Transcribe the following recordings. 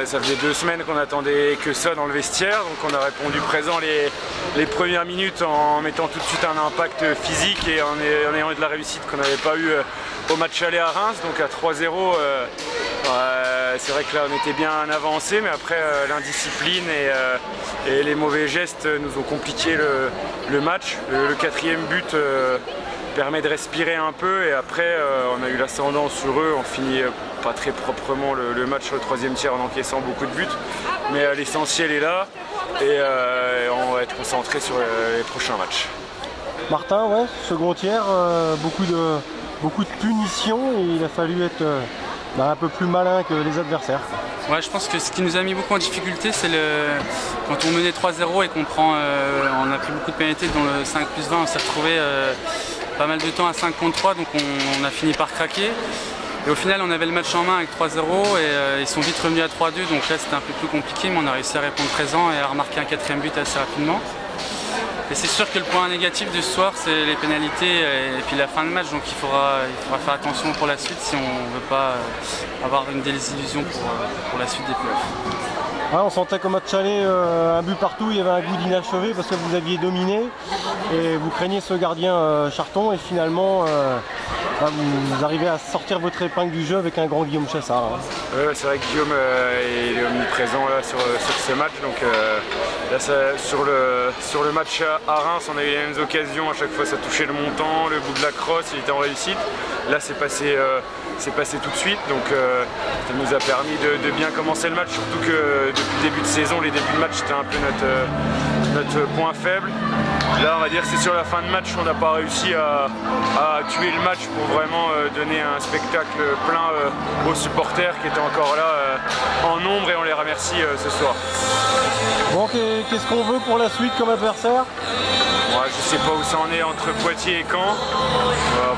Ça faisait 2 semaines qu'on attendait que ça dans le vestiaire, donc on a répondu présent les premières minutes en mettant tout de suite un impact physique et en ayant de la réussite qu'on n'avait pas eu au match aller à Reims, donc à 3-0. C'est vrai que là on était bien avancé, mais après l'indiscipline et les mauvais gestes nous ont compliqué le match. Le 4e but permet de respirer un peu et après on a eu l'ascendant sur eux, on finit pas très proprement le match au 3e tiers en encaissant beaucoup de buts, mais l'essentiel est là et on va être concentré sur les prochains matchs. Martin, ouais, second tiers, beaucoup de punitions et il a fallu être un peu plus malin que les adversaires. Ouais, je pense que ce qui nous a mis beaucoup en difficulté, c'est quand on menait 3-0 et qu'on on a pris beaucoup de pénalités, dont le 5+20, on s'est retrouvé pas mal de temps à 5 contre 3, donc on a fini par craquer. Et au final, on avait le match en main avec 3-0 et ils sont vite revenus à 3-2, donc là c'était un peu plus compliqué, mais on a réussi à répondre présent et à remarquer un 4e but assez rapidement. Et c'est sûr que le point négatif de ce soir, c'est les pénalités et puis la fin de match, donc il faudra faire attention pour la suite si on ne veut pas avoir une désillusion pour la suite des playoffs. Ouais, on sentait qu'au match aller, un but partout, il y avait un goût d'inachevé parce que vous aviez dominé et vous craigniez ce gardien Charton et finalement vous arrivez à sortir votre épingle du jeu avec un grand Guillaume Chassard. Hein. C'est vrai que Guillaume est omniprésent là, sur ce match. Donc, là, sur le match à Reims, on a eu les mêmes occasions. À chaque fois, ça touchait le montant, le bout de la crosse, il était en réussite. Là, c'est passé tout de suite. Donc, ça nous a permis de bien commencer le match. Surtout que depuis le début de saison, les débuts de match, c'était un peu notre point faible. Là, on va dire que c'est sur la fin de match qu'on n'a pas réussi à tuer le match pour vraiment donner un spectacle plein aux supporters qui étaient encore là en nombre et on les remercie ce soir. Bon, qu'est-ce qu'on veut pour la suite comme adversaire? Ouais, je sais pas où ça en est entre Poitiers et Caen.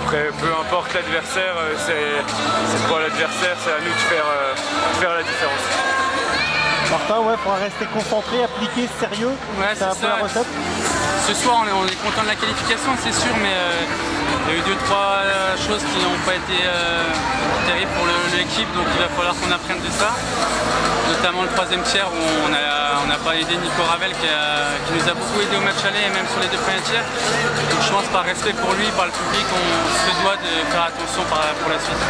Après, peu importe l'adversaire, c'est pas l'adversaire, c'est à nous de faire la différence. Martin, ouais, il faudra rester concentré, appliqué, sérieux. Ouais, c'est un peu la recette. Ce soir, on est content de la qualification, c'est sûr, mais il y a eu 2-3 choses qui n'ont pas été terribles pour l'équipe, donc il va falloir qu'on apprenne de ça. Notamment le 3e tiers où on n'a pas aidé Nico Ravel qui nous a beaucoup aidé au match aller et même sur les 2 premiers tiers. Donc je pense par respect pour lui, par le public, on se doit de faire attention pour la suite.